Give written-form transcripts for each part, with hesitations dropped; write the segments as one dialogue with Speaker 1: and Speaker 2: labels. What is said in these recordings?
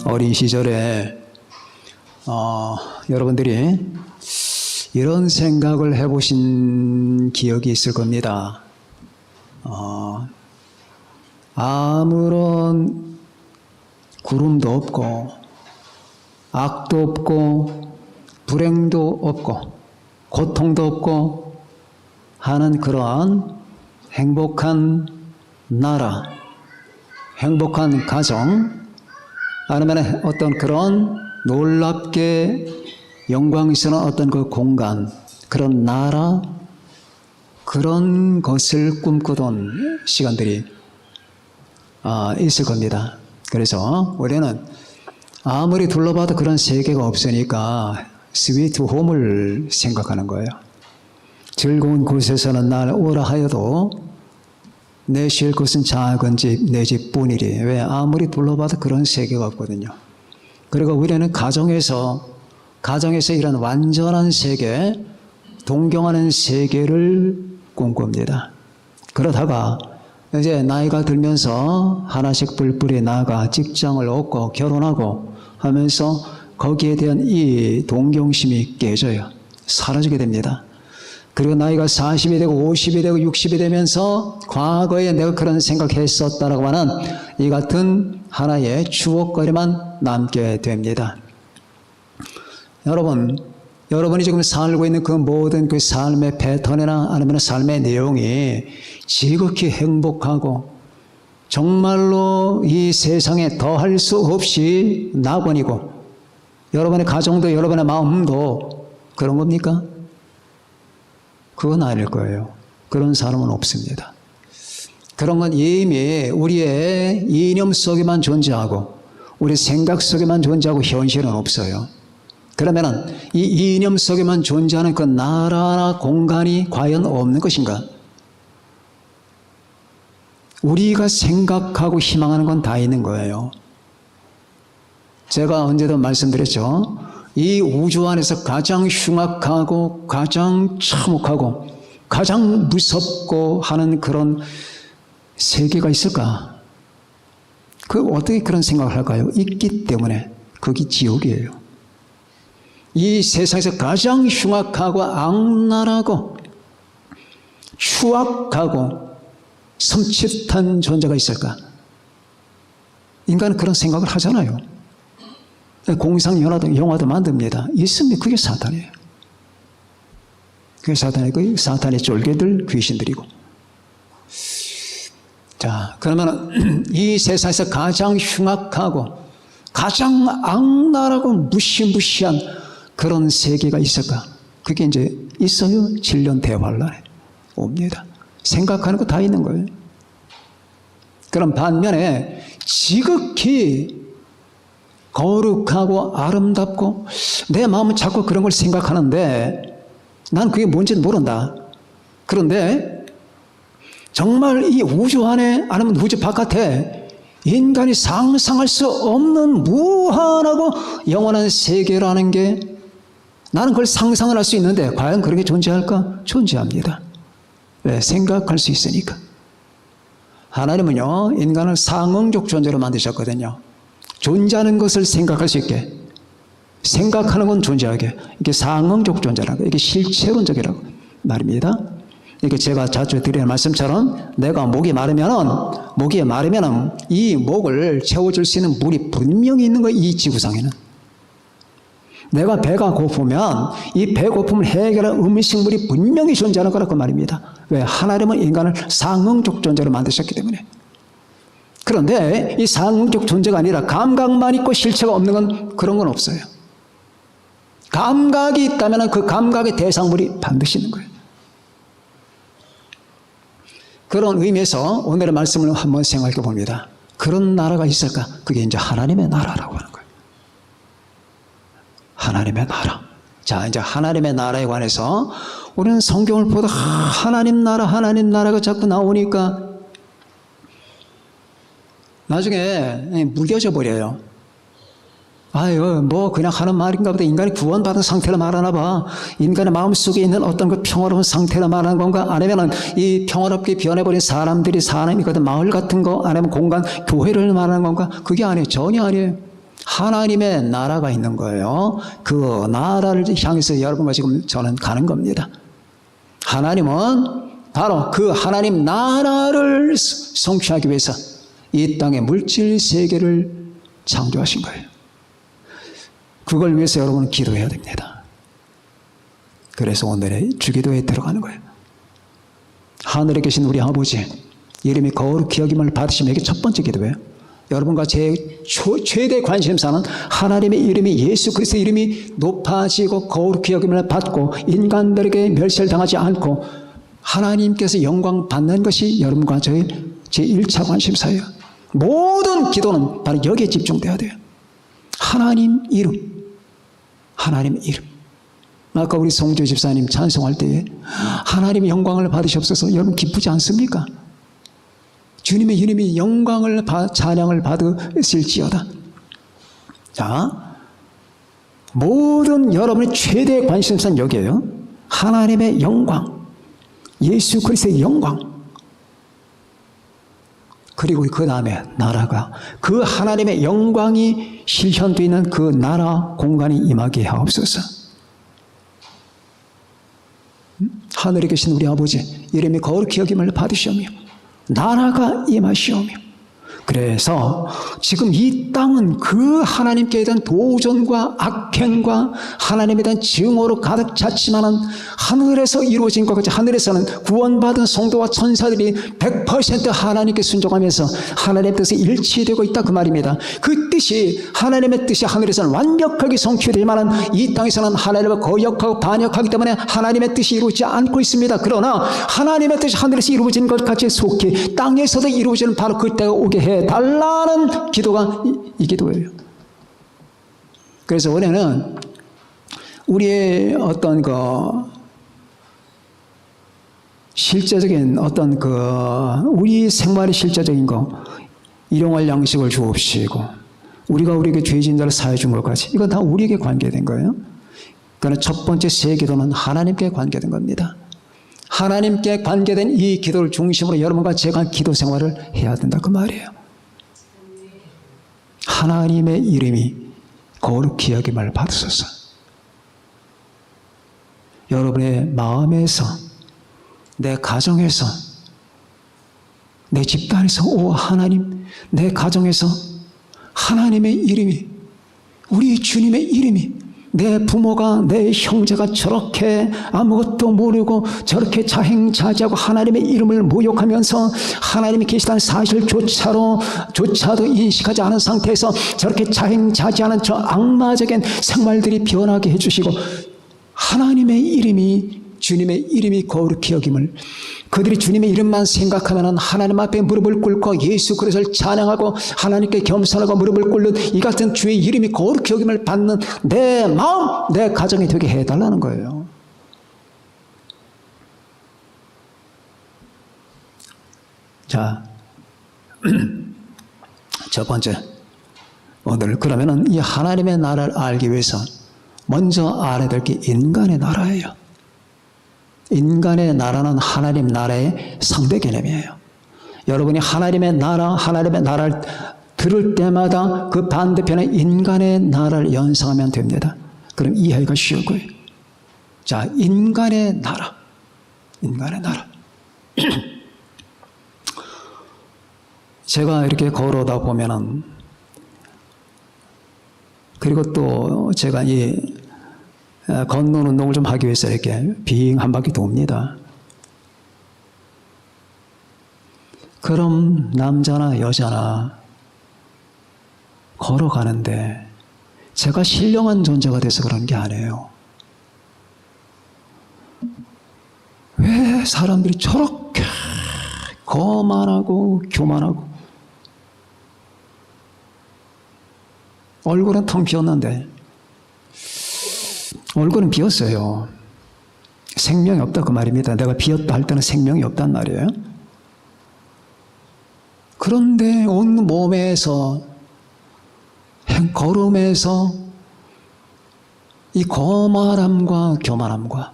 Speaker 1: 어린 시절에 여러분들이 이런 생각을 해보신 기억이 있을 겁니다. 아무런 구름도 없고 악도 없고 불행도 없고 고통도 없고 하는 그러한 행복한 나라, 행복한 가정, 아니면 어떤 그런 놀랍게 영광스러운 어떤 그 공간, 그런 나라, 그런 것을 꿈꾸던 시간들이 있을 겁니다. 그래서 우리는 아무리 둘러봐도 그런 세계가 없으니까 스위트 홈을 생각하는 거예요. 즐거운 곳에서는 날 오라 하여도 내 쉴 곳은 작은 집, 내 집뿐이리. 왜? 아무리 둘러봐도 그런 세계가 없거든요. 그리고 우리는 가정에서 이런 완전한 세계, 동경하는 세계를 꿈꿉니다. 그러다가 이제 나이가 들면서 하나씩 뿔뿔이 나가 직장을 얻고 결혼하고 하면서 거기에 대한 이 동경심이 깨져요. 사라지게 됩니다. 그리고 나이가 40이 되고 50이 되고 60이 되면서 과거에 내가 그런 생각했었다라고 하는 이 같은 하나의 추억거리만 남게 됩니다. 여러분이 지금 살고 있는 그 모든 그 삶의 패턴이나 아니면 삶의 내용이 지극히 행복하고 정말로 이 세상에 더할 수 없이 낙원이고 여러분의 가정도 여러분의 마음도 그런 겁니까? 그건 아닐 거예요. 그런 사람은 없습니다. 그런 건 이미 우리의 이념 속에만 존재하고 우리 생각 속에만 존재하고 현실은 없어요. 그러면은 이 이념 속에만 존재하는 그 나라나 공간이 과연 없는 것인가? 우리가 생각하고 희망하는 건 다 있는 거예요. 제가 언제도 말씀드렸죠. 이 우주 안에서 가장 흉악하고 가장 참혹하고 가장 무섭고 하는 그런 세계가 있을까? 어떻게 그런 생각을 할까요? 있기 때문에. 그게 지옥이에요. 이 세상에서 가장 흉악하고 악랄하고 추악하고 섬찟한 존재가 있을까? 인간은 그런 생각을 하잖아요. 공상 영화도 만듭니다. 있습니다. 그게 사탄이에요. 그게 사탄이고 사탄의 쫄개들 귀신들이고. 자, 그러면 이 세상에서 가장 흉악하고 가장 악랄하고 무시무시한 그런 세계가 있을까? 그게 이제 있어요. 7년 대환란에 옵니다. 생각하는 거 다 있는 거예요. 그럼 반면에 지극히 거룩하고 아름답고 내 마음은 자꾸 그런 걸 생각하는데 난 그게 뭔지는 모른다. 그런데 정말 이 우주 안에 아니면 우주 바깥에 인간이 상상할 수 없는 무한하고 영원한 세계라는 게 나는 그걸 상상을 할 수 있는데 과연 그런 게 존재할까? 존재합니다. 왜? 생각할 수 있으니까. 하나님은요 인간을 상응적 존재로 만드셨거든요. 존재하는 것을 생각할 수 있게, 생각하는 건 존재하게, 이게 상응적 존재라고, 이게 실체론적이라고 말입니다. 이게 제가 자주 드리는 말씀처럼 내가 목이 마르면은 이 목을 채워줄 수 있는 물이 분명히 있는 거예요. 이 지구상에는. 내가 배가 고프면 이 배고픔을 해결할 음식물이 분명히 존재하는 거라고 말입니다. 왜? 하나님은 인간을 상응적 존재로 만드셨기 때문에. 그런데 이 상응적 존재가 아니라 감각만 있고 실체가 없는 건 그런 건 없어요. 감각이 있다면 그 감각의 대상물이 반드시 있는 거예요. 그런 의미에서 오늘의 말씀을 한번 생각해 봅니다. 그런 나라가 있을까? 그게 이제 하나님의 나라라고 하는 거예요. 하나님의 나라. 자, 이제 하나님의 나라에 관해서 우리는 성경을 보다 하나님 나라가 자꾸 나오니까 나중에 무뎌져 버려요. 아유, 뭐 그냥 하는 말인가 보다. 인간이 구원받은 상태로 말하나 봐. 인간의 마음속에 있는 어떤 그 평화로운 상태로 말하는 건가? 아니면은 이 평화롭게 변해버린 사람들이 사는 이 같은 마을 같은 거, 아니면 공간, 교회를 말하는 건가? 그게 아니에요. 전혀 아니에요. 하나님의 나라가 있는 거예요. 그 나라를 향해서 여러분과 지금 저는 가는 겁니다. 하나님은 바로 그 하나님 나라를 성취하기 위해서 이 땅의 물질 세계를 창조하신 거예요. 그걸 위해서 여러분은 기도해야 됩니다. 그래서 오늘의 주기도에 들어가는 거예요. 하늘에 계신 우리 아버지, 이름이 거룩히 여김을 받으시면 이게 첫 번째 기도예요. 여러분과 제 최대 관심사는 하나님의 이름이, 예수 그리스도의 이름이 높아지고 거룩히 여김을 받고 인간들에게 멸시를 당하지 않고 하나님께서 영광 받는 것이 여러분과 저의 제 1차 관심사예요. 모든 기도는 바로 여기에 집중돼야 돼요. 하나님 이름, 하나님 이름. 아까 우리 송조 집사님 찬송할 때에 하나님의 영광을 받으시옵소서, 여러분 기쁘지 않습니까? 주님의 이름이 영광을 찬양을 받으실지어다. 자, 모든 여러분의 최대 관심사는 여기에요. 하나님의 영광, 예수 그리스도의 영광, 그리고 그 다음에 나라가, 그 하나님의 영광이 실현되어 있는 그 나라 공간이 임하게 하옵소서. 하늘에 계신 우리 아버지, 이름이 거룩히 여김을 받으시오며 나라가 임하시오며. 그래서 지금 이 땅은 그 하나님께 대한 도전과 악행과 하나님에 대한 증오로 가득 찼지만은 하늘에서 이루어진 것 같이 하늘에서는 구원받은 성도와 천사들이 100% 하나님께 순종하면서 하나님의 뜻에 일치되고 있다, 그 말입니다. 그 뜻이, 하나님의 뜻이 하늘에서는 완벽하게 성취되지만은 이 땅에서는 하나님을 거역하고 반역하기 때문에 하나님의 뜻이 이루어지지 않고 있습니다. 그러나 하나님의 뜻이 하늘에서 이루어진 것 같이 속히 땅에서도 이루어지는 바로 그때가 오게 해 달라는 기도가 이 기도예요. 그래서 올해는 우리의 어떤 그 실제적인 어떤 그 우리 생활의 실제적인 거, 일용할 양식을 주옵시고 우리가 우리에게 죄진 자를 사해 준 것까지, 이건 다 우리에게 관계된 거예요. 그러나 첫 번째 세 기도는 하나님께 관계된 겁니다. 하나님께 관계된 이 기도를 중심으로 여러분과 제가 기도 생활을 해야 된다, 그 말이에요. 하나님의 이름이 거룩히 여김을 받으소서. 여러분의 마음에서, 내 가정에서, 내 집단에서, 오 하나님, 내 가정에서 하나님의 이름이, 우리 주님의 이름이, 내 부모가, 내 형제가 저렇게 아무것도 모르고 저렇게 자행자지하고 하나님의 이름을 모욕하면서 하나님이 계시다는 사실조차도 인식하지 않은 상태에서 저렇게 자행자지하는 저 악마적인 생활들이 변하게 해주시고, 하나님의 이름이, 주님의 이름이 거룩히 여김을, 그들이 주님의 이름만 생각하면 하나님 앞에 무릎을 꿇고 예수 그리스도를 찬양하고 하나님께 겸손하고 무릎을 꿇는 이 같은 주의 이름이 거룩히 여김을 받는 내 마음, 내 가정이 되게 해달라는 거예요. 자, 첫 번째, 오늘 그러면은 이 하나님의 나라를 알기 위해서 먼저 알아야 될 게 인간의 나라예요. 인간의 나라는 하나님 나라의 상대 개념이에요. 여러분이 하나님의 나라를 들을 때마다 그 반대편에 인간의 나라를 연상하면 됩니다. 그럼 이해가 쉬울 거예요. 자, 인간의 나라. 제가 이렇게 걸어오다 보면은, 그리고 또 제가 이 걷는 운동을 좀 하기 위해서 이렇게 빙 한 바퀴 돕니다. 그럼 남자나 여자나 걸어가는데 제가 신령한 존재가 돼서 그런 게 아니에요. 왜 사람들이 저렇게 거만하고 교만하고, 얼굴은 텅 비었는데, 얼굴은 비었어요. 생명이 없다, 그 말입니다. 내가 비었다 할 때는 생명이 없단 말이에요. 그런데 온 몸에서, 걸음에서 이 거만함과 교만함과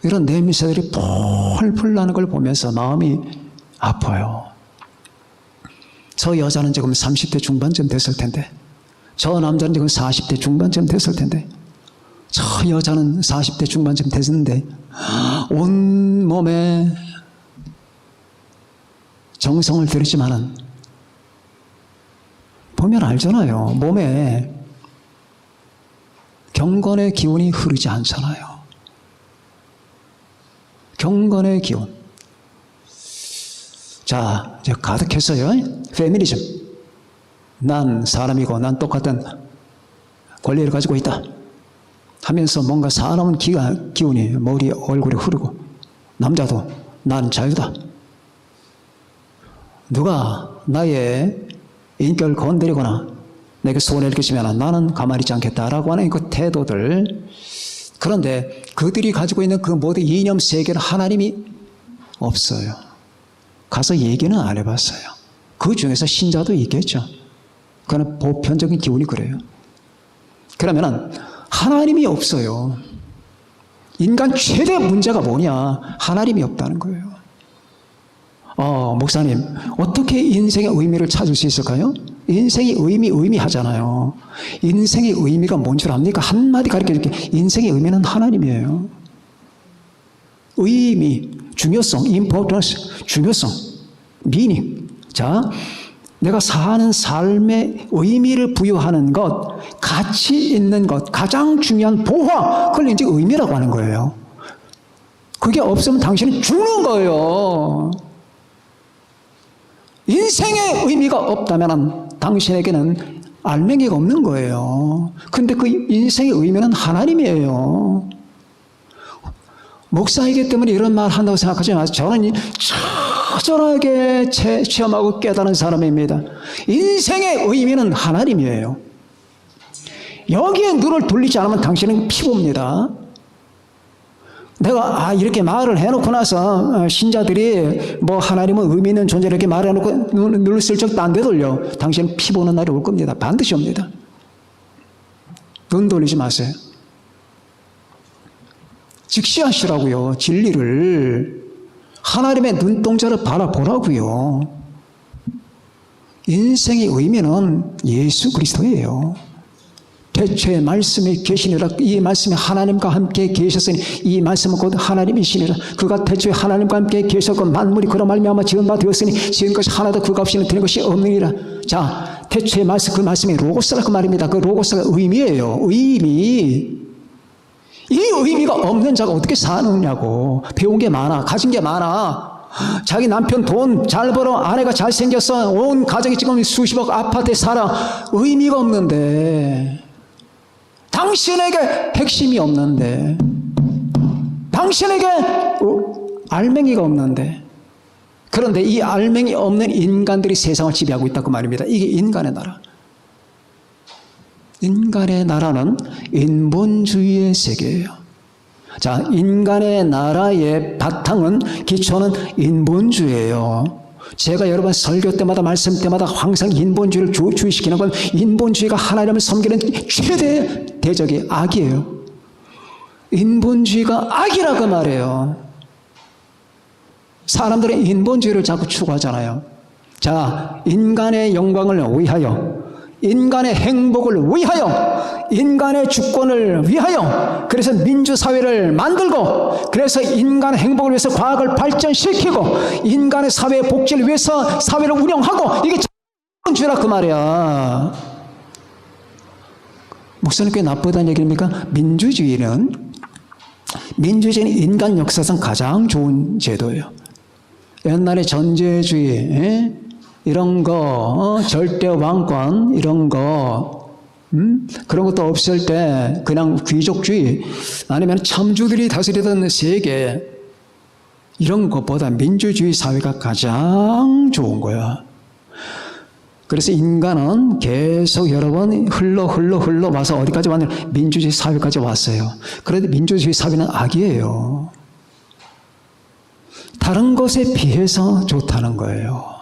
Speaker 1: 이런 냄새들이 펄펄 나는 걸 보면서 마음이 아파요. 저 여자는 지금 30대 중반쯤 됐을 텐데 저 남자는 지금 40대 중반쯤 됐을 텐데, 저 여자는 40대 중반쯤 됐는데 온 몸에 정성을 들이지만은 보면 알잖아요. 몸에 경건의 기운이 흐르지 않잖아요. 경건의 기운. 자, 이제 가득했어요. 페미니즘. 난 사람이고 난 똑같은 권리를 가지고 있다 하면서 뭔가 사나운 기운이 머리 얼굴에 흐르고, 남자도 난 자유다. 누가 나의 인격을 건드리거나 내게 손해를 끼치면 나는 가만히 있지 않겠다라고 하는 그 태도들. 그런데 그들이 가지고 있는 그 모든 이념 세계는 하나님이 없어요. 가서 얘기는 안 해봤어요. 그 중에서 신자도 있겠죠. 그건 보편적인 기운이 그래요. 그러면은 하나님이 없어요. 인간 최대 문제가 뭐냐? 하나님이 없다는 거예요. 목사님, 어떻게 인생의 의미를 찾을 수 있을까요? 인생의 의미하잖아요. 인생의 의미가 뭔 줄 압니까? 한마디 가르쳐 줄게. 인생의 의미는 하나님이에요. 의미, 중요성, importance, 중요성, meaning. 자, 내가 사는 삶의 의미를 부여하는 것, 가치 있는 것, 가장 중요한 보화, 그걸 이제 의미라고 하는 거예요. 그게 없으면 당신은 죽는 거예요. 인생의 의미가 없다면 당신에게는 알맹이가 없는 거예요. 근데 그 인생의 의미는 하나님이에요. 목사이기 때문에 이런 말 한다고 생각하지 마세요. 저는 처절하게 체험하고 깨달은 사람입니다. 인생의 의미는 하나님이에요. 여기에 눈을 돌리지 않으면 당신은 피보입니다. 내가 이렇게 말을 해놓고 나서 신자들이 뭐 하나님은 의미 있는 존재 이렇게 말해놓고 눈을 슬쩍 딴 데 돌려. 당신은 피보는 날이 올 겁니다. 반드시 옵니다. 눈 돌리지 마세요. 직시하시라고요. 진리를. 하나님의 눈동자를 바라보라고요. 인생의 의미는 예수 그리스도예요. 태초에 말씀이 계시니라. 이 말씀이 하나님과 함께 계셨으니 이 말씀은 곧 하나님이시니라. 그가 태초에 하나님과 함께 계셨고 만물이 그로 말미암아 지은 바 되었으니 지은 것이 하나도 그가 없이는 된 것이 없느니라. 자, 태초의 말씀, 그 말씀이 로고스라 그 말입니다. 그 로고스가 의미예요. 의미. 이 의미가 없는 자가 어떻게 사느냐고. 배운 게 많아, 가진 게 많아. 자기 남편 돈 잘 벌어, 아내가 잘생겼어, 온 가정이 지금 수십억 아파트에 살아. 의미가 없는데, 당신에게 핵심이 없는데, 당신에게 알맹이가 없는데, 그런데 이 알맹이 없는 인간들이 세상을 지배하고 있다 그 말입니다. 이게 인간의 나라. 인간의 나라는 인본주의의 세계예요. 자, 인간의 나라의 바탕은, 기초는 인본주의예요. 제가 여러분 설교 때마다 말씀 때마다 항상 인본주의를 주의시키는 건, 인본주의가 하나님을 섬기는 최대 대적이 악이에요. 인본주의가 악이라고 말해요. 사람들은 인본주의를 자꾸 추구하잖아요. 자, 인간의 영광을 위하여, 인간의 행복을 위하여, 인간의 주권을 위하여, 그래서 민주사회를 만들고, 그래서 인간의 행복을 위해서 과학을 발전시키고, 인간의 사회 복지를 위해서 사회를 운영하고, 이게 자본주의라 그 말이야. 목사님 꽤 나쁘다는 얘기입니까? 민주주의는 인간 역사상 가장 좋은 제도예요. 옛날에 전제주의, 이런 거, 절대 왕권, 이런 거, 그런 것도 없을 때 그냥 귀족주의, 아니면 참주들이 다스리던 세계, 이런 것보다 민주주의 사회가 가장 좋은 거야. 그래서 인간은 계속 여러 번 흘러 와서 어디까지 왔느냐? 민주주의 사회까지 왔어요. 그런데 민주주의 사회는 악이에요. 다른 것에 비해서 좋다는 거예요.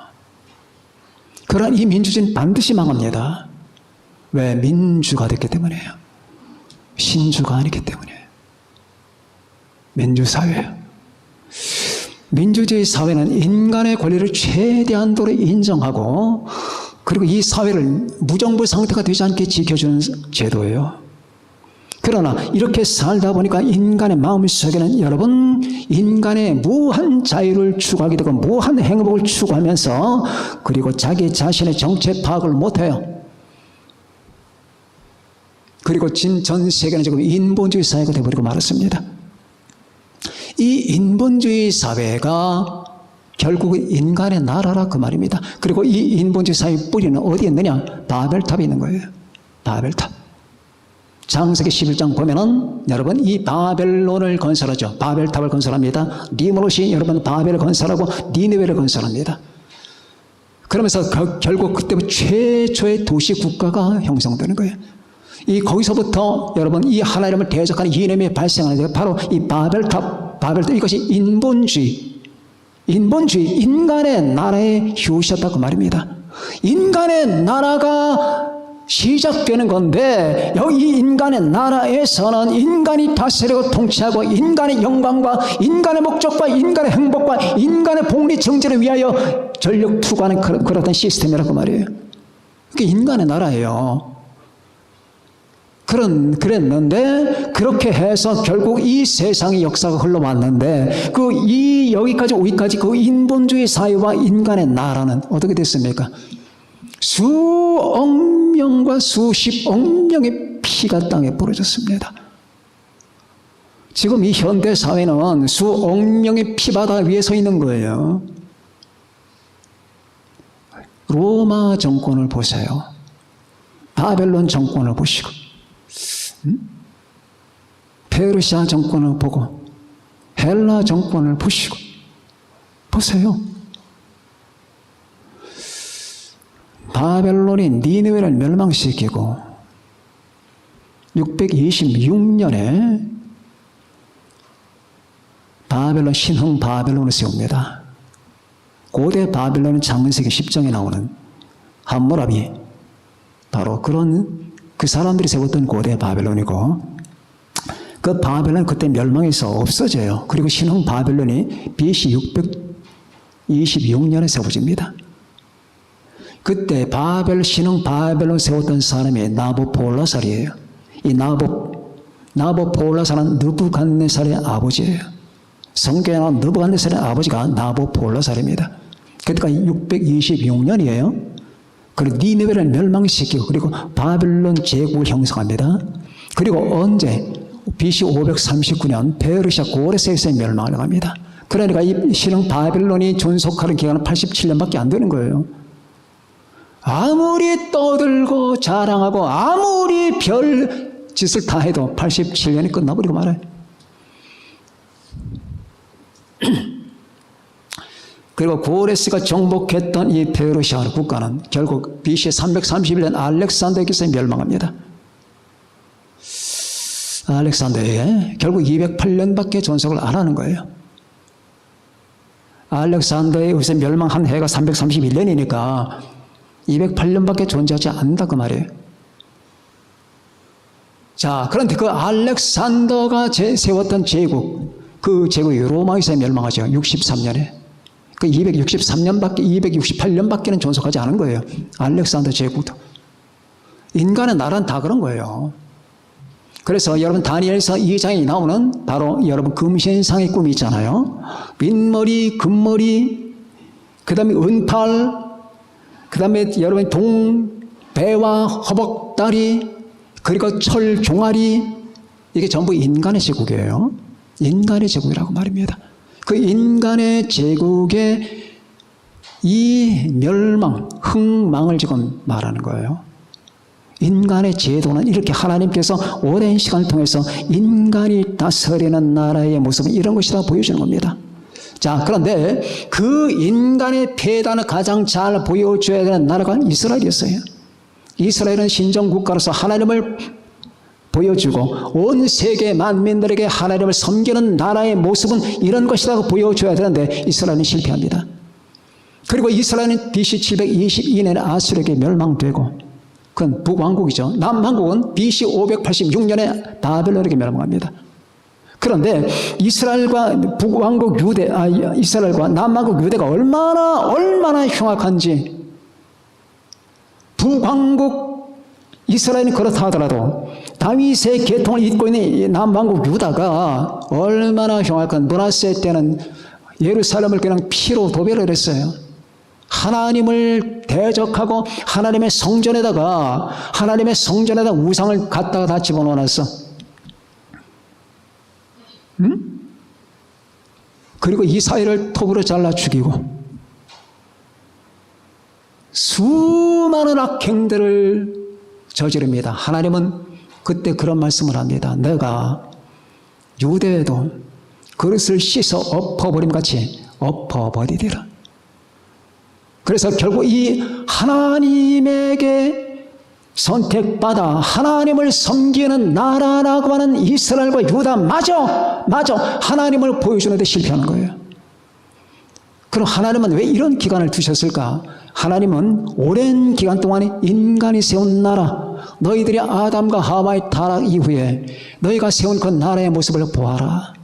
Speaker 1: 그러나 이 민주주의는 반드시 망합니다. 왜? 민주가 됐기 때문이에요. 신주가 아니기 때문이에요. 민주사회예요. 민주주의 사회는 인간의 권리를 최대한도로 인정하고, 그리고 이 사회를 무정부 상태가 되지 않게 지켜주는 제도예요. 그러나 이렇게 살다 보니까 인간의 마음속에는 여러분, 인간의 무한 자유를 추구하게 되고 무한 행복을 추구하면서 그리고 자기 자신의 정체 파악을 못해요. 그리고 전 세계는 지금 인본주의 사회가 되어버리고 말았습니다. 이 인본주의 사회가 결국은 인간의 나라라 그 말입니다. 그리고 이 인본주의 사회의 뿌리는 어디에 있느냐? 바벨탑에 있는 거예요. 바벨탑. 창세기 11장 보면은 여러분 이 바벨론을 건설하죠. 바벨탑을 건설합니다. 니므롯이 여러분 바벨을 건설하고 니느웨를 건설합니다. 그러면서 결국 그때부터 최초의 도시 국가가 형성되는 거예요. 이 거기서부터 여러분 이 하나님을 대적하는 이념이 발생하는 게 바로 이 바벨탑 이것이 인본주의, 인간의 나라의 효시였다고 말입니다. 인간의 나라가 시작되는 건데 여기 인간의 나라에서는 인간이 다스리고 통치하고 인간의 영광과 인간의 목적과 인간의 행복과 인간의 복리 정제를 위하여 전력 투구하는 그런 시스템이라고 말이에요. 그게 인간의 나라예요. 그랬는데 그렇게 해서 결국 이 세상의 역사가 흘러왔는데 여기까지 오기까지 그 인본주의 사회와 인간의 나라는 어떻게 됐습니까? 수억 명과 수십억 명의 피가 땅에 부러졌습니다. 지금 이 현대 사회는 수억 명의 피바다 위에 서 있는 거예요. 로마 정권을 보세요. 바벨론 정권을 보시고 페르시아 정권을 보고 헬라 정권을 보시고 보세요. 바벨론이 니느웨를 멸망시키고 626년에 바벨론 신흥 바벨론을 세웁니다. 고대 바벨론은 창세기 10장에 나오는 함무라비 바로 그 사람들이 세웠던 고대 바벨론이고 그 바벨론 그때 멸망해서 없어져요. 그리고 신흥 바벨론이 BC 626년에 세워집니다. 그때 신흥 바벨론 세웠던 사람이 나부콜라살이에요. 이 나부콜라살은 느부갓네살의 아버지예요. 성경에 나온 느부갓네살의 아버지가 나부콜라살입니다. 그러니까 626년이에요. 그리고 니느웨를 멸망시키고 그리고 바벨론 제국을 형성합니다. 그리고 언제? BC 539년 페르시아 고레스에서 멸망을 합니다. 그러니까 이 신흥 바벨론이 존속하는 기간은 87년밖에 안 되는 거예요. 아무리 떠들고 자랑하고 아무리 별 짓을 다 해도 87년이 끝나버리고 말아요. 그리고 고레스가 정복했던 이 페르시아 국가는 결국 BC 331년 알렉산더에게서 멸망합니다. 알렉산더에게 결국 208년밖에 존속을 안 하는 거예요. 알렉산더에 의해서 멸망한 해가 331년이니까 208년밖에 존재하지 않는다 그 말이에요. 자, 그런데 그 알렉산더가 세웠던 제국, 그 제국이 로마에서 멸망하죠. 63년에. 그 268년밖에는 존속하지 않은 거예요. 알렉산더 제국도. 인간의 나라는 다 그런 거예요. 그래서 여러분 다니엘서 2장에 나오는 바로 여러분 금신상의 꿈이 있잖아요. 민머리, 금머리, 그 다음에 은팔, 그 다음에 여러분 동, 배와 허벅다리, 그리고 철 종아리, 이게 전부 인간의 제국이에요. 인간의 제국이라고 말입니다. 그 인간의 제국의 이 멸망, 흥망을 지금 말하는 거예요. 인간의 제도는 이렇게 하나님께서 오랜 시간을 통해서 인간이 다스리는 나라의 모습은 이런 것이다 보여주는 겁니다. 자, 그런데 그 인간의 폐단을 가장 잘 보여줘야 되는 나라가 이스라엘이었어요. 이스라엘은 신정국가로서 하나님을 보여주고 온 세계 만민들에게 하나님을 섬기는 나라의 모습은 이런 것이라고 보여줘야 되는데 이스라엘은 실패합니다. 그리고 이스라엘은 BC 722년에 아수르에게 멸망되고 그건 북왕국이죠. 남왕국은 BC 586년에 바벨론에게 멸망합니다. 그런데 이스라엘과 북왕국 유대, 이스라엘과 남왕국 유대가 얼마나 흉악한지 북왕국 이스라엘은 그렇다 하더라도 다윗의 계통을 잇고 있는 이 남왕국 유다가 얼마나 흉악한, 므낫세 때는 예루살렘을 그냥 피로 도배를 했어요. 하나님을 대적하고 하나님의 성전에다가 우상을 갖다가 다 집어넣어놨어. 응? 그리고 이스라엘을 톱으로 잘라 죽이고 수많은 악행들을 저지릅니다. 하나님은 그때 그런 말씀을 합니다. 내가 유대에도 그릇을 씻어 엎어버림 같이 엎어버리리라. 그래서 결국 이 하나님에게 선택받아 하나님을 섬기는 나라라고 하는 이스라엘과 유다마저 하나님을 보여주는데 실패하는 거예요. 그럼 하나님은 왜 이런 기간을 두셨을까? 하나님은 오랜 기간 동안에 인간이 세운 나라, 너희들이 아담과 하와의 타락 이후에 너희가 세운 그 나라의 모습을 보아라.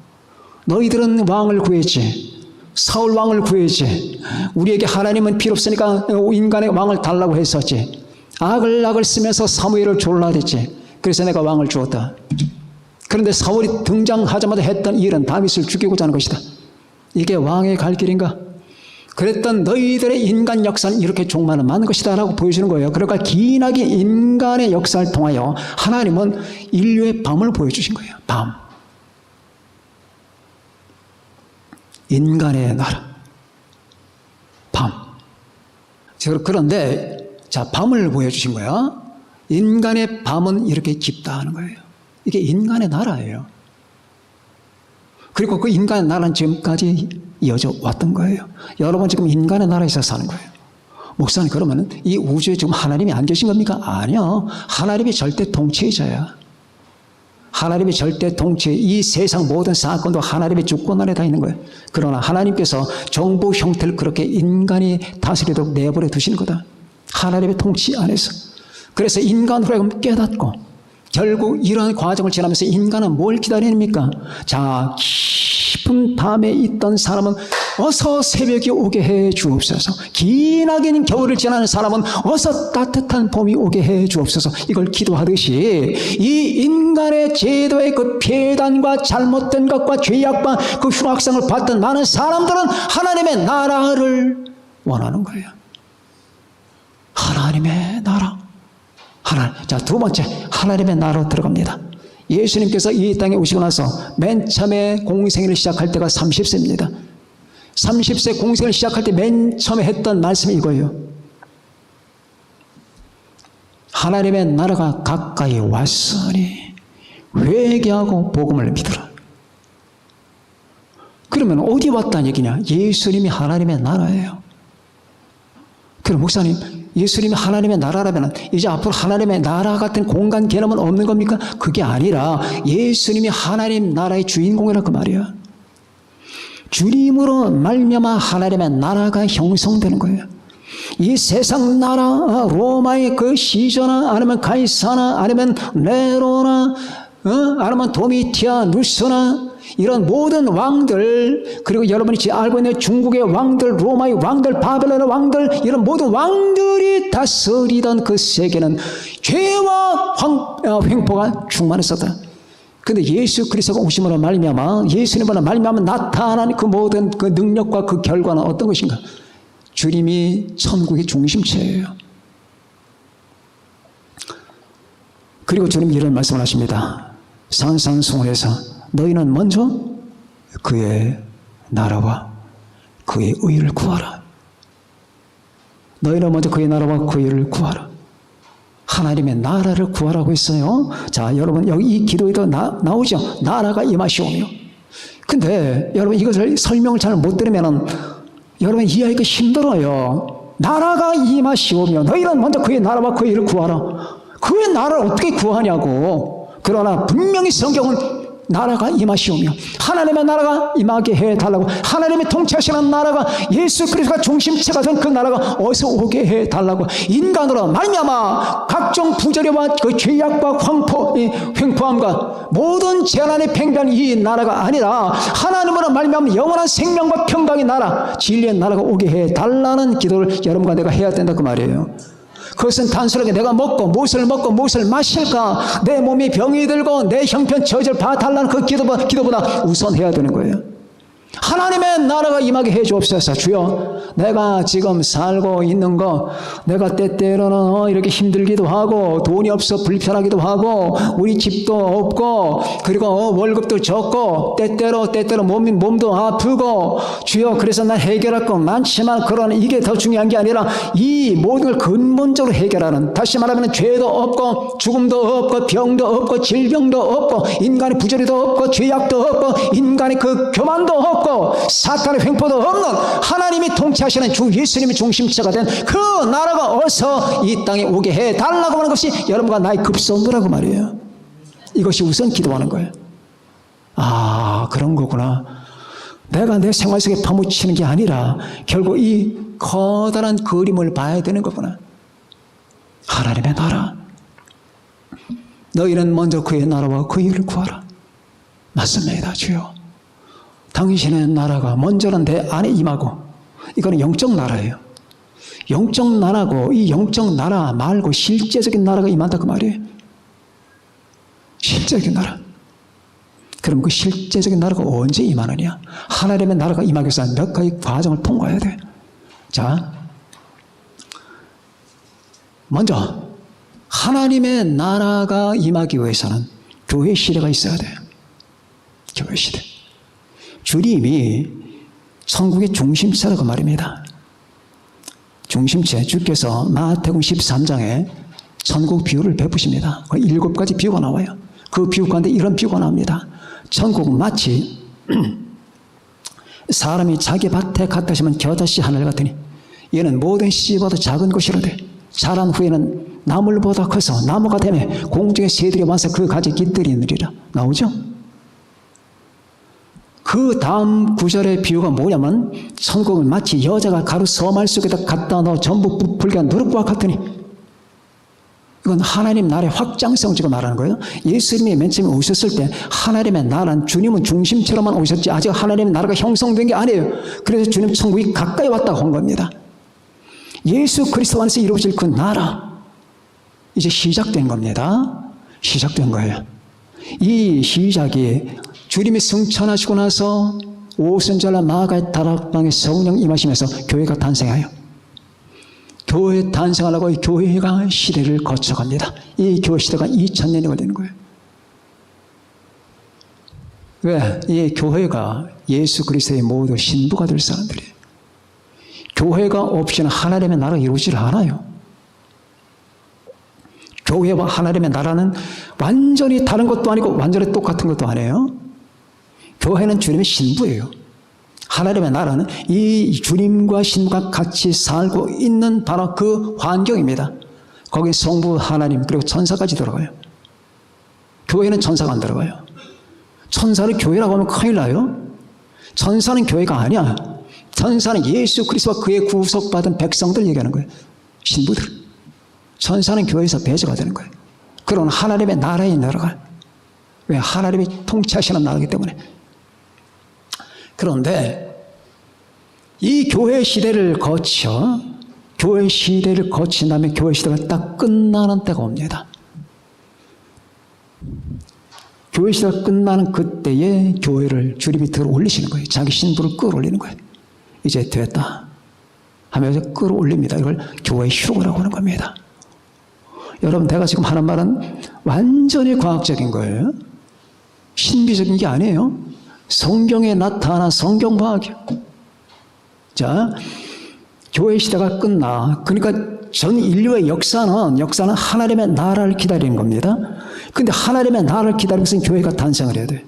Speaker 1: 너희들은 왕을 구했지. 사울 왕을 구했지. 우리에게 하나님은 필요 없으니까 인간의 왕을 달라고 했었지. 악을 쓰면서 사무엘을 졸라댔지. 그래서 내가 왕을 주었다. 그런데 사울이 등장하자마자 했던 일은 다윗을 죽이고자 하는 것이다. 이게 왕의 갈 길인가? 그랬던 너희들의 인간 역사는 이렇게 종말은 많은 것이다 라고 보여주는 거예요. 그러니까 기나긴 인간의 역사를 통하여 하나님은 인류의 밤을 보여주신 거예요. 밤. 인간의 나라. 밤. 그런데 자, 밤을 보여주신 거야. 인간의 밤은 이렇게 깊다 하는 거예요. 이게 인간의 나라예요. 그리고 그 인간의 나라는 지금까지 이어져 왔던 거예요. 여러분 지금 인간의 나라에서 사는 거예요. 목사님, 그러면 이 우주에 지금 하나님이 안 계신 겁니까? 아니요. 하나님이 절대 통치자야. 하나님이 절대 통치, 이 세상 모든 사건도 하나님의 주권 안에 다 있는 거예요. 그러나 하나님께서 정부 형태를 그렇게 인간이 다스리도록 내버려 두시는 거다. 하나님의 통치 안에서. 그래서 인간으로 깨닫고 결국 이러한 과정을 지나면서 인간은 뭘 기다립니까? 자, 깊은 밤에 있던 사람은 어서 새벽이 오게 해 주옵소서. 기나긴 겨울을 지나는 사람은 어서 따뜻한 봄이 오게 해 주옵소서. 이걸 기도하듯이 이 인간의 제도의 그 폐단과 잘못된 것과 죄악과 그 흉악성을 봤던 많은 사람들은 하나님의 나라를 원하는 거예요. 하나님의 나라. 자, 두 번째, 하나님의 나라로 들어갑니다. 예수님께서 이 땅에 오시고 나서 맨 처음에 공생애를 시작할 때가 30세입니다. 30세 공생을 시작할 때 맨 처음에 했던 말씀이 이거예요. 하나님의 나라가 가까이 왔으니 회개하고 복음을 믿으라. 그러면 어디 왔다는 얘기냐? 예수님이 하나님의 나라예요. 그럼 목사님, 예수님이 하나님의 나라라면 이제 앞으로 하나님의 나라 같은 공간 개념은 없는 겁니까? 그게 아니라 예수님이 하나님 나라의 주인공이라 그 말이야. 주님으로 말미암아 하나님의 나라가 형성되는 거예요. 이 세상 나라, 로마의 그 시저나 아니면 가이사나 아니면 네로나 아니면 도미티아, 누스나 이런 모든 왕들, 그리고 여러분이 알고 있는 중국의 왕들, 로마의 왕들, 바벨론의 왕들, 이런 모든 왕들이 다스리던 그 세계는 죄와 횡포가 충만했었다. 그런데 예수 그리스도가 오심으로 말미암아, 예수님으로 말미암아 나타난 그 모든 그 능력과 그 결과는 어떤 것인가? 주님이 천국의 중심체예요. 그리고 주님이 이런 말씀을 하십니다. 산산수훈에서 너희는 먼저 그의 나라와 그의 의를 구하라. 너희는 먼저 그의 나라와 그의 의를 구하라. 하나님의 나라를 구하라고 했어요. 자, 여러분 여기 이 기도에도 나오죠. 나라가 임하시오며. 근데 여러분 이것을 설명을 잘 못 들으면 여러분 이해하기가 힘들어요. 나라가 임하시오며 너희는 먼저 그의 나라와 그의 의를 구하라. 그의 나라를 어떻게 구하냐고. 그러나 분명히 성경은 나라가 임하시오며 하나님의 나라가 임하게 해달라고, 하나님의 통치하시는 나라가 예수 그리스도가 중심체가 된 그 나라가 어서 오게 해달라고, 인간으로 말미암아 각종 부조리와 그 죄악과 횡포함과 모든 재난의 팽배한 이 나라가 아니라 하나님으로 말미암아 영원한 생명과 평강의 나라, 진리의 나라가 오게 해달라는 기도를 여러분과 내가 해야 된다 그 말이에요. 그것은 단순하게 내가 무엇을 먹고 무엇을 마실까, 내 몸이 병이 들고 내 형편 처지를 봐달라는 그 기도보다 우선해야 되는 거예요. 하나님의 나라가 임하게 해 주옵소서. 주여, 내가 지금 살고 있는 거, 내가 때때로는 이렇게 힘들기도 하고 돈이 없어 불편하기도 하고 우리 집도 없고 그리고 월급도 적고 때때로 몸도 아프고, 주여, 그래서 난 해결할 건 많지만 그러나 이게 더 중요한 게 아니라 이 모든 걸 근본적으로 해결하는, 다시 말하면 죄도 없고 죽음도 없고 병도 없고 질병도 없고 인간의 부조리도 없고 죄악도 없고 인간의 그 교만도 없고 사탄의 횡포도 없는 하나님이 통치하시는 주 예수님이 중심체가 된 그 나라가 어서 이 땅에 오게 해달라고 하는 것이 여러분과 나의 급선무라고 말이에요. 이것이 우선 기도하는 거예요. 아, 그런 거구나. 내가 내 생활 속에 파묻히는 게 아니라 결국 이 커다란 그림을 봐야 되는 거구나. 하나님의 나라, 너희는 먼저 그의 나라와 그 일을 구하라. 맞습니다. 주여, 당신의 나라가 먼저는 내 안에 임하고, 이거는 영적 나라예요. 영적 나라고, 이 영적 나라 말고 실제적인 나라가 임한다 그 말이에요. 실제적인 나라. 그럼 그 실제적인 나라가 언제 임하느냐? 하나님의 나라가 임하기 위해서 몇 가지 과정을 통과해야 돼. 자, 먼저 하나님의 나라가 임하기 위해서는 교회 시대가 있어야 돼요. 교회 시대. 주님이 천국의 중심체라고 말입니다. 중심체, 주께서 마태복음 13장에 천국 비유를 베푸십니다. 7가지 비유가 나와요. 그 비유 가운데 이런 비유가 나옵니다. 천국은 마치 사람이 자기 밭에 갖다 심은 겨자씨 하늘 같으니 얘는 모든 씨보다 작은 것이로되 자란 후에는 나물보다 커서 나무가 되며 공중의 새들이 와서 그 가지 깃들이느리라. 나오죠? 그 다음 구절의 비유가 뭐냐면 천국은 마치 여자가 가루 서말 속에다 갖다 넣어 전부 부풀게 한 누룩과 같으니, 이건 하나님 나라의 확장성을 지금 말하는 거예요. 예수님이 맨 처음에 오셨을 때 하나님의 나라는 주님은 중심처럼만 오셨지 아직 하나님의 나라가 형성된 게 아니에요. 그래서 주님 천국이 가까이 왔다고 한 겁니다. 예수 그리스도 안에서 이루어질 그 나라, 이제 시작된 겁니다. 시작된 거예요. 이 시작이 주님이 승천하시고 나서 오순절날 마가의 다락방에 성령 임하시면서 교회가 탄생해요. 교회 탄생하려고 이 교회가 시대를 거쳐갑니다. 이 교회 시대가 2000년이 걸리는 거예요. 왜? 이 교회가 예수 그리스도의 모두 신부가 될 사람들이에요. 교회가 없이는 하나님의 나라가 이루어지지 않아요. 교회와 하나님의 나라는 완전히 다른 것도 아니고 완전히 똑같은 것도 아니에요. 교회는 주님의 신부예요. 하나님의 나라는 이 주님과 신부가 같이 살고 있는 바로 그 환경입니다. 거기 성부 하나님 그리고 천사까지 들어가요. 교회는 천사가 안 들어가요. 천사를 교회라고 하면 큰일 나요. 천사는 교회가 아니야. 천사는 예수 그리스도와 그의 구속받은 백성들 얘기하는 거예요. 신부들. 천사는 교회에서 배제가 되는 거예요. 그런 하나님의 나라에 들어가요. 왜? 하나님이 통치하시는 나라이기 때문에. 그런데 이 교회 시대를 거쳐, 교회 시대를 거친 다음에 교회 시대가 딱 끝나는 때가 옵니다. 교회 시대가 끝나는 그때에 교회를 주님이 들어 올리시는 거예요. 자기 신부를 끌어올리는 거예요. 이제 됐다 하면서 끌어올립니다. 이걸 교회 휴거라고 하는 겁니다. 여러분, 내가 지금 하는 말은 완전히 과학적인 거예요. 신비적인 게 아니에요. 성경에 나타난 성경과학이에요. 자, 교회 시대가 끝나. 그러니까 전 인류의 역사는 하나님의 나라를 기다리는 겁니다. 근데 하나님의 나라를 기다리는 것은 교회가 탄생을 해야 돼요.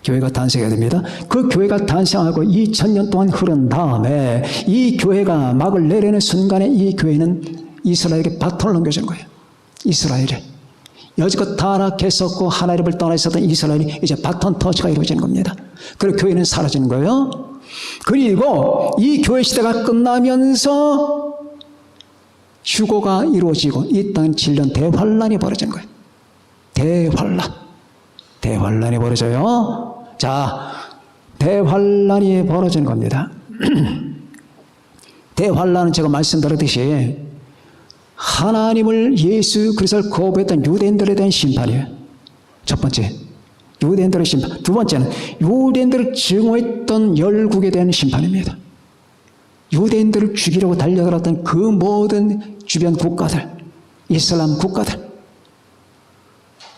Speaker 1: 교회가 탄생해야 됩니다. 그 교회가 탄생하고 2000년 동안 흐른 다음에 이 교회가 막을 내리는 순간에 이 교회는 이스라엘에게 바톤을 넘겨준 거예요. 이스라엘에. 여지껏 타락했었고 하나님을 떠나 있었던 이스라엘이 이제 바톤 터치가 이루어지는 겁니다. 그리고 교회는 사라지는 거예요. 그리고 이 교회 시대가 끝나면서 휴거가 이루어지고 이 땅은 질련 대환란이 벌어지는 거예요. 대환란이 벌어져요. 자, 대환란이 벌어지는 겁니다. 대환란은 제가 말씀드렸듯이 하나님을 예수 그리스도를 거부했던 유대인들에 대한 심판이에요. 첫 번째, 유대인들의 심판. 두 번째는 유대인들을 증오했던 열국에 대한 심판입니다. 유대인들을 죽이려고 달려들었던 그 모든 주변 국가들, 이슬람 국가들,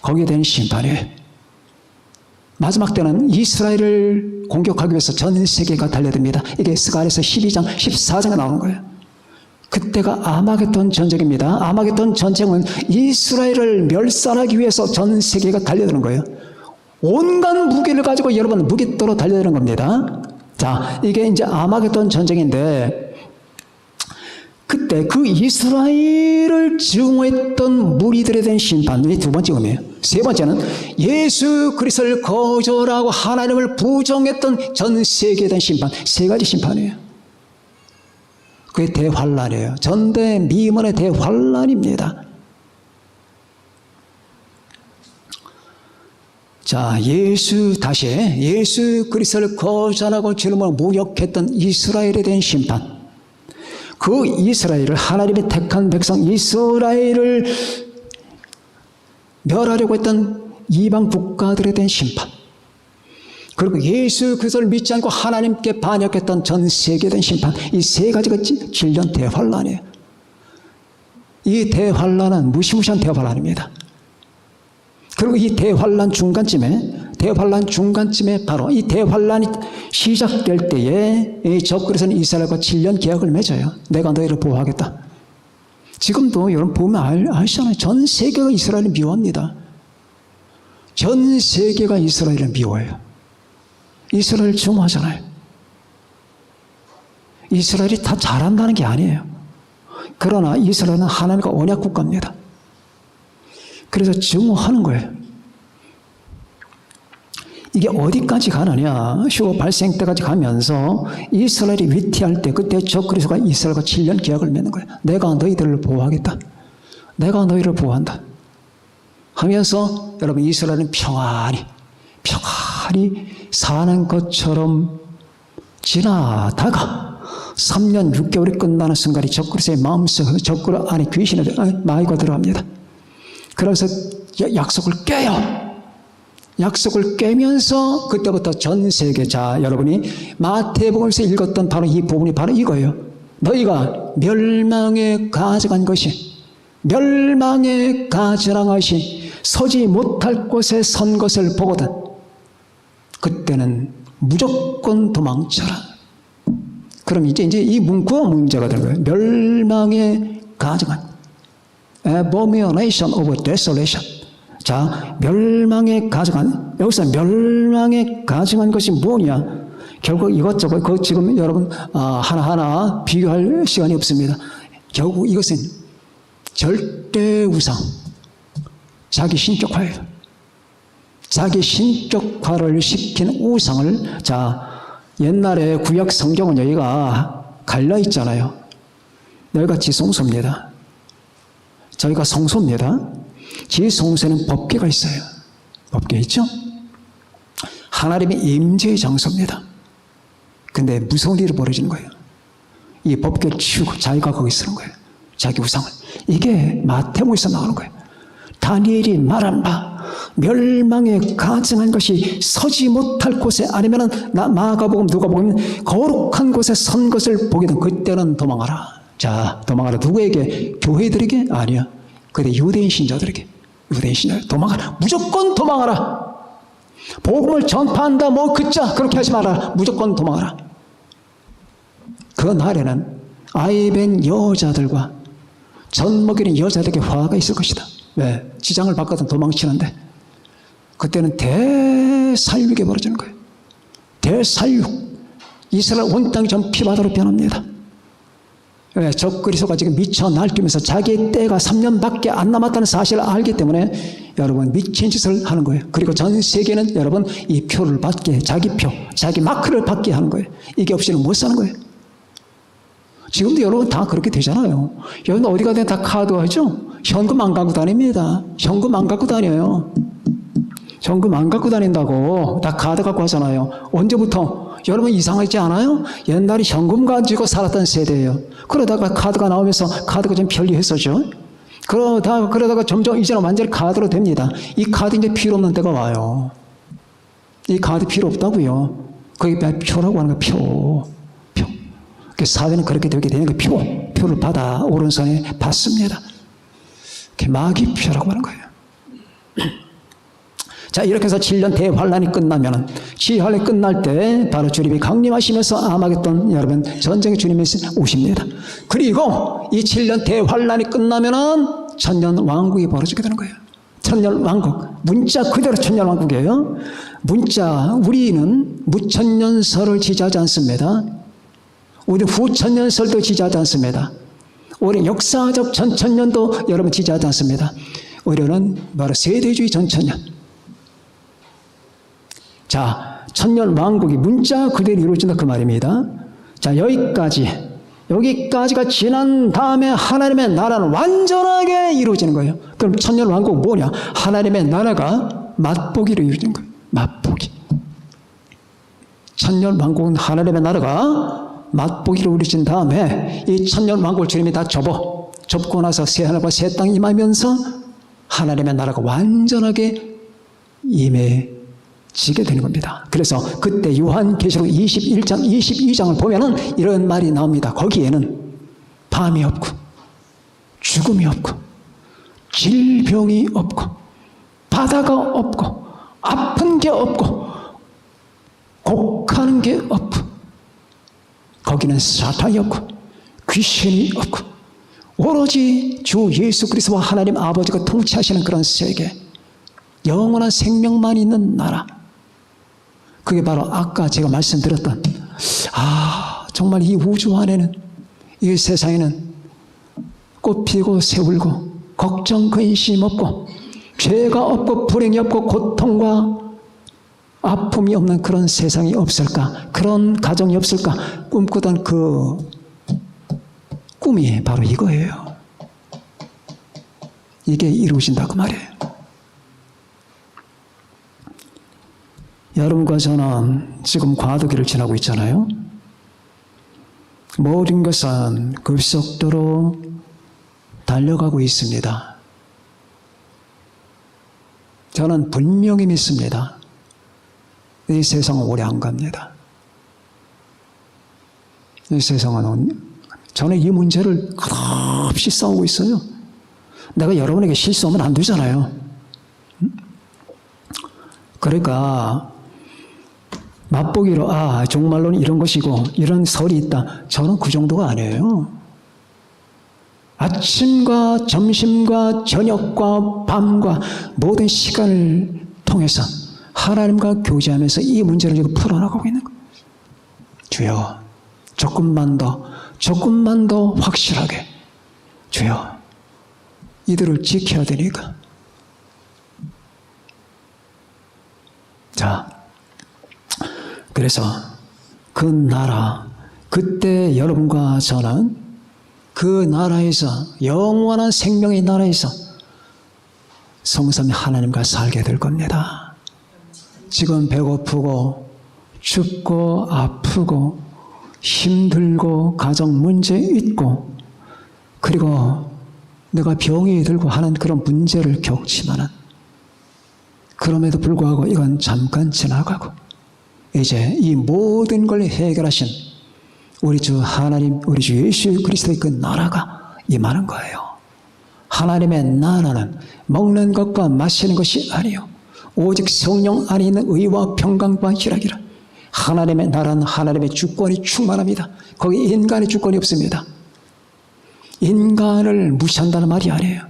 Speaker 1: 거기에 대한 심판이에요. 마지막 때는 이스라엘을 공격하기 위해서 전 세계가 달려듭니다. 이게 스가랴서 12장, 14장에 나오는 거예요. 그때가 아마겟돈 전쟁입니다. 아마겟돈 전쟁은 이스라엘을 멸살하기 위해서 전 세계가 달려드는 거예요. 온갖 무기를 가지고 여러분 무기떠로 달려드는 겁니다. 자, 이게 이제 아마겟돈 전쟁인데, 그때 그 이스라엘을 증오했던 무리들에 대한 심판이 두 번째 의미예요. 세 번째는 예수 그리스도를 거절하고 하나님을 부정했던 전 세계에 대한 심판. 세 가지 심판이에요. 그게 대환란이에요. 전대미문의 대환란입니다. 자, 예수 그리스도를 거절하고 주님을 모욕했던 이스라엘에 대한 심판. 그 이스라엘을, 하나님의 택한 백성 이스라엘을 멸하려고 했던 이방 국가들에 대한 심판. 그리고 예수 그리스도를 믿지 않고 하나님께 반역했던 전 세계에 대한 심판. 이 세 가지가 질련 대환란이에요. 이 대환란은 무시무시한 대환란입니다. 그리고 이 대환란 중간쯤에 바로 이 대환란이 시작될 때에 이 적그리스도는 이스라엘과 7년 계약을 맺어요. 내가 너희를 보호하겠다. 지금도 여러분 보면 아시잖아요. 전 세계가 이스라엘을 미워합니다. 전 세계가 이스라엘을 미워해요. 이스라엘을 증오하잖아요. 이스라엘이 다 잘한다는 게 아니에요. 그러나 이스라엘은 하나님과 언약 국가입니다. 그래서 증오하는 거예요. 이게 어디까지 가느냐? 휴거 발생 때까지 가면서 이스라엘이 위태할 때, 그때 적그리스도가 이스라엘과 7년 계약을 맺는 거예요. 내가 너희들을 보호하겠다. 내가 너희를 보호한다. 하면서 여러분 이스라엘은 평안히 사는 것처럼 지나다가 3년 6개월이 끝나는 순간에 적그리스도의 마음속에 적그리스도 안에 귀신의 마귀가 들어갑니다. 그래서 약속을 깨요. 약속을 깨면서 그때부터 전 세계, 자, 여러분이 마태복음에서 읽었던 바로 이 부분이 바로 이거예요. 너희가 멸망에 가져간 것이 서지 못할 곳에 선 것을 보거든 그때는 무조건 도망쳐라. 그럼 이제 이 문구가 문제가 되는 거예요. 멸망에 가져간, abomination of desolation. 자, 멸망에 가져간, 여기서 멸망에 가져간 것이 뭐냐? 결국 이것저것, 그 지금 여러분 하나하나 비교할 시간이 없습니다. 결국 이것은 절대 우상, 자기 신격화예요. 자기 신격화를 시킨 우상을, 자, 옛날에 구약 성경은 여기가 갈려 있잖아요. 여기가 지성소입니다. 저희가 성소입니다. 지성소에는 법궤가 있어요. 법궤 있죠? 하나님의 임재의 장소입니다. 근데 무서운 일이 벌어지는 거예요. 이 법궤를 치우고 자기가 거기 쓰는 거예요. 자기 우상을. 이게 마태복음에서 나오는 거예요. 다니엘이 말한 바 멸망에 가증한 것이 서지 못할 곳에, 아니면은 마가복음, 누가복음 거룩한 곳에 선 것을 보게 되면 그때는 도망하라. 자, 도망하라. 누구에게? 교회들에게? 아니야. 근데 유대인 신자들에게. 유대인 신자 도망하라. 무조건 도망하라. 복음을 전파한다 그자 그렇게 하지 마라. 무조건 도망하라. 그 날에는 아이벤 여자들과 젖먹이는 여자들에게 화가 있을 것이다. 왜? 지장을 받거든 도망치는데. 그때는 대살육이 벌어지는 거예요. 대살육. 이스라엘 온 땅이 전 피바다로 변합니다. 왜? 적그리스도가 지금 미쳐 날뛰면서 자기의 때가 3년밖에 안 남았다는 사실을 알기 때문에 여러분 미친 짓을 하는 거예요. 그리고 전 세계는 여러분 이 표를 받게, 자기 표, 자기 마크를 받게 하는 거예요. 이게 없이는 못 사는 거예요. 지금도 여러분 다 그렇게 되잖아요. 여러분 어디 가든 다 카드 하죠? 현금 안 갖고 다닙니다. 현금 안 갖고 다녀요. 현금 안 갖고 다닌다고 다 카드 갖고 하잖아요. 언제부터? 여러분 이상하지 않아요? 옛날에 현금 가지고 살았던 세대예요. 그러다가 카드가 나오면서 카드가 좀 편리했었죠. 그러다가 점점 이제는 완전히 카드로 됩니다. 이 카드 이제 필요 없는 때가 와요. 이 카드 필요 없다고요. 그게 표라고 하는 거예요. 표. 사회는 그렇게 되게 되는 거예요. 표를 받아 오른손에 받습니다. 그게 마귀표라고 하는 거예요. 자, 이렇게 해서 7년 대환란이 끝나면은, 지환란이 끝날 때 바로 주님이 강림하시면서 아마겟돈 여러분 전쟁의 주님이 오십니다. 그리고 이 7년 대환란이 끝나면은 천년 왕국이 벌어지게 되는 거예요. 천년 왕국. 문자 그대로 천년 왕국이에요. 우리는 무천년설을 지지하지 않습니다. 우리는 후천년설도 지지하지 않습니다. 우리는 역사적 전천년도 여러분 지지하지 않습니다. 우리는 바로 세대주의 전천년. 자, 천년 왕국이 문자 그대로 이루어진다 그 말입니다. 자, 여기까지가 지난 다음에 하나님의 나라는 완전하게 이루어지는 거예요. 그럼 천년 왕국은 뭐냐? 하나님의 나라가 맛보기로 이루어지는 거예요. 맛보기. 천년 왕국은 하나님의 나라가 맛보기로 이루어진 다음에 이 천년 왕국을 주님이 다 접고 나서 새 하늘과 새 땅이 임하면서 하나님의 나라가 완전하게 임해지게 되는 겁니다. 그래서 그때 요한계시록 21장, 22장을 보면은 이런 말이 나옵니다. 거기에는 밤이 없고 죽음이 없고 질병이 없고 바다가 없고 아픈 게 없고 곡하는 게 없고 거기는 사탄이 없고 귀신이 없고 오로지 주 예수 그리스도와 하나님 아버지가 통치하시는 그런 세계, 영원한 생명만 있는 나라. 그게 바로 아까 제가 말씀드렸던 정말 이 우주 안에는, 이 세상에는 꽃 피고 새울고 걱정 근심 없고 죄가 없고 불행이 없고 고통과 아픔이 없는 그런 세상이 없을까? 그런 가정이 없을까? 꿈꾸던 그 꿈이 바로 이거예요. 이게 이루어진다 그 말이에요. 여러분과 저는 지금 과도기를 지나고 있잖아요. 모든 것은 급속도로 달려가고 있습니다. 저는 분명히 믿습니다. 이 세상은 오래 안 갑니다. 이 세상은, 저는 이 문제를 끝없이 싸우고 있어요. 내가 여러분에게 실수하면 안 되잖아요. 그러니까 맛보기로 종말론은 이런 것이고 이런 설이 있다. 저는 그 정도가 아니에요. 아침과 점심과 저녁과 밤과 모든 시간을 통해서 하나님과 교제하면서 이 문제를 지금 풀어나가고 있는 거예요. 주여, 조금만 더 확실하게, 주여, 이들을 지켜야 되니까. 자, 그래서 그 나라, 그때 여러분과 저는 그 나라에서, 영원한 생명의 나라에서 성삼위 하나님과 살게 될 겁니다. 지금 배고프고 춥고 아프고 힘들고 가정 문제 있고 그리고 내가 병이 들고 하는 그런 문제를 겪지만은 그럼에도 불구하고 이건 잠깐 지나가고 이제 이 모든 걸 해결하신 우리 주 하나님, 우리 주 예수 그리스도의 그 나라가 임하는 거예요. 하나님의 나라는 먹는 것과 마시는 것이 아니요 오직 성령 안에 있는 의와 평강과 희락이라. 하나님의 나라는 하나님의 주권이 충만합니다. 거기 인간의 주권이 없습니다. 인간을 무시한다는 말이 아니에요.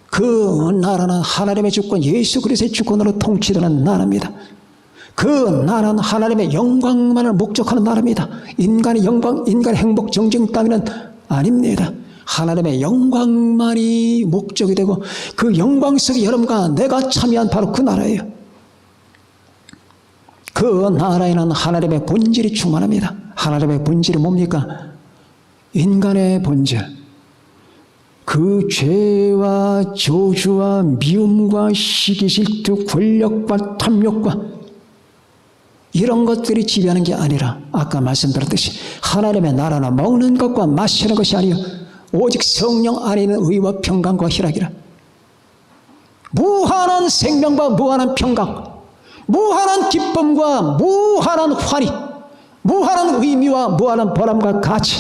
Speaker 1: 그 나라는 하나님의 주권, 예수 그리스도의 주권으로 통치되는 나라입니다. 그 나라는 하나님의 영광만을 목적하는 나라입니다. 인간의 영광, 인간의 행복, 정정 따위는 아닙니다. 하나님의 영광만이 목적이 되고 그 영광 속에 여러분과 내가 참여한 바로 그 나라예요. 그 나라에는 하나님의 본질이 충만합니다. 하나님의 본질이 뭡니까? 인간의 본질. 그 죄와 저주와 미움과 시기 질투, 권력과 탐욕과 이런 것들이 지배하는 게 아니라 아까 말씀드렸듯이 하나님의 나라는 먹는 것과 마시는 것이 아니요 오직 성령 안에 있는 의와 평강과 희락이라. 무한한 생명과 무한한 평강, 무한한 기쁨과 무한한 환희, 무한한 의미와 무한한 보람과 가치.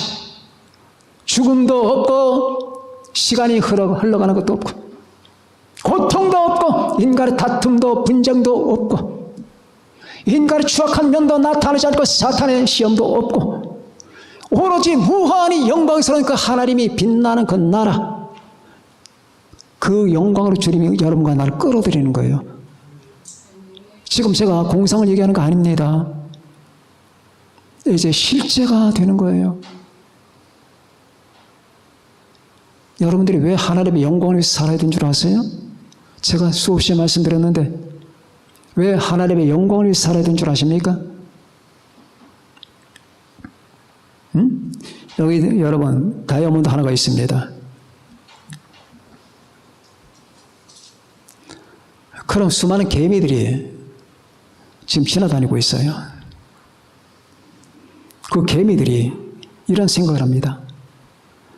Speaker 1: 죽음도 없고 시간이 흘러가는 것도 없고 고통도 없고 인간의 다툼도 분쟁도 없고 인간의 추악한 면도 나타나지 않고 사탄의 시험도 없고 오로지 무한히 영광스러운 그 하나님이 빛나는 그 나라, 그 영광으로 주님이 여러분과 나를 끌어들이는 거예요. 지금 제가 공상을 얘기하는 거 아닙니다. 이제 실제가 되는 거예요. 여러분들이 왜 하나님의 영광을 위해서 살아야 되는 줄 아세요? 제가 수없이 말씀드렸는데 왜 하나님의 영광을 위해서 살아야 되는 줄 아십니까? 여기 여러분 다이아몬드 하나가 있습니다. 그럼 수많은 개미들이 지금 지나다니고 있어요. 그 개미들이 이런 생각을 합니다.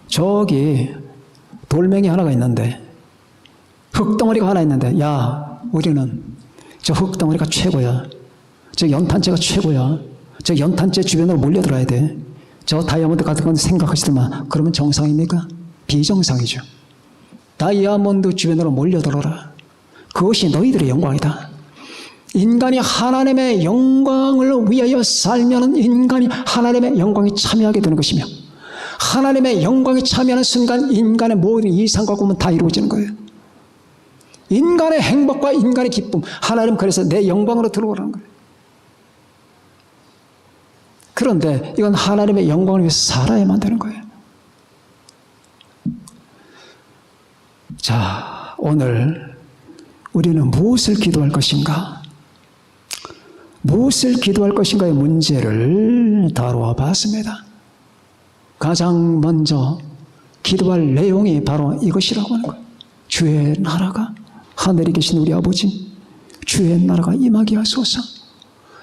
Speaker 1: 저기 돌멩이 하나가 있는데 흙덩어리가 하나 있는데 야 우리는 저 흙덩어리가 최고야. 저 연탄재가 최고야. 저 연탄재 주변으로 몰려들어야 돼. 저 다이아몬드 같은 건 생각하시더만 그러면 정상입니까? 비정상이죠. 다이아몬드 주변으로 몰려들어라. 그것이 너희들의 영광이다. 인간이 하나님의 영광을 위하여 살면 인간이 하나님의 영광에 참여하게 되는 것이며 하나님의 영광에 참여하는 순간 인간의 모든 이상과 꿈은 다 이루어지는 거예요. 인간의 행복과 인간의 기쁨, 하나님 그래서 내 영광으로 들어오라는 거예요. 그런데 이건 하나님의 영광을 위해서 살아야만 되는 거예요. 자, 오늘 우리는 무엇을 기도할 것인가? 무엇을 기도할 것인가의 문제를 다루어 봤습니다. 가장 먼저 기도할 내용이 바로 이것이라고 하는 거예요. 주의 나라가, 하늘에 계신 우리 아버지, 주의 나라가 임하게 하소서.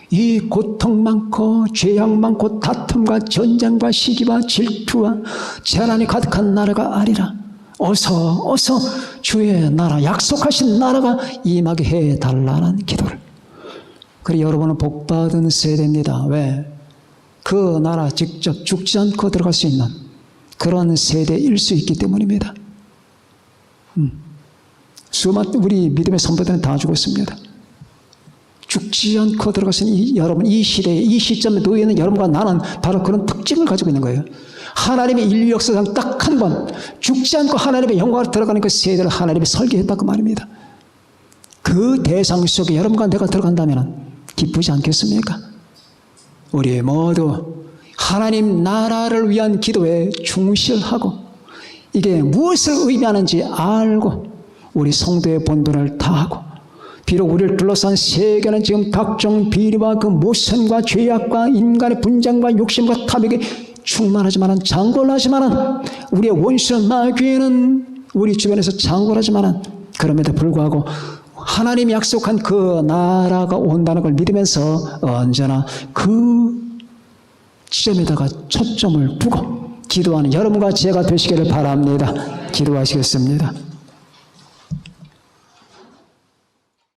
Speaker 1: 이 고통 많고 죄악 많고 다툼과 전쟁과 시기와 질투와 재난이 가득한 나라가 아니라 어서 주의 나라, 약속하신 나라가 임하게 해달라는 기도를. 그리고 여러분은 복받은 세대입니다. 왜? 그 나라 직접 죽지 않고 들어갈 수 있는 그런 세대일 수 있기 때문입니다. 수많은 우리 믿음의 선배들은 다 죽었습니다. 죽지 않고 들어갈 수 있는 여러분, 이 시대에, 이 시점에 놓여 있는 여러분과 나는 바로 그런 특징을 가지고 있는 거예요. 하나님의 인류 역사상 딱 한 번 죽지 않고 하나님의 영광으로 들어가는 그 세대를 하나님이 설계했다고 말입니다. 그 대상 속에 여러분과 내가 들어간다면 기쁘지 않겠습니까? 우리 모두 하나님 나라를 위한 기도에 충실하고 이게 무엇을 의미하는지 알고 우리 성도의 본분을 다하고 비록 우리를 둘러싼 세계는 지금 각종 비리와 그 모순과 죄악과 인간의 분쟁과 욕심과 탐욕에 충만하지만은 장골하지만은 우리의 원수 마귀는 우리 주변에서 장골하지만은 그럼에도 불구하고 하나님이 약속한 그 나라가 온다는 걸 믿으면서 언제나 그 지점에다가 초점을 두고 기도하는 여러분과 제가 되시기를 바랍니다. 기도하시겠습니다.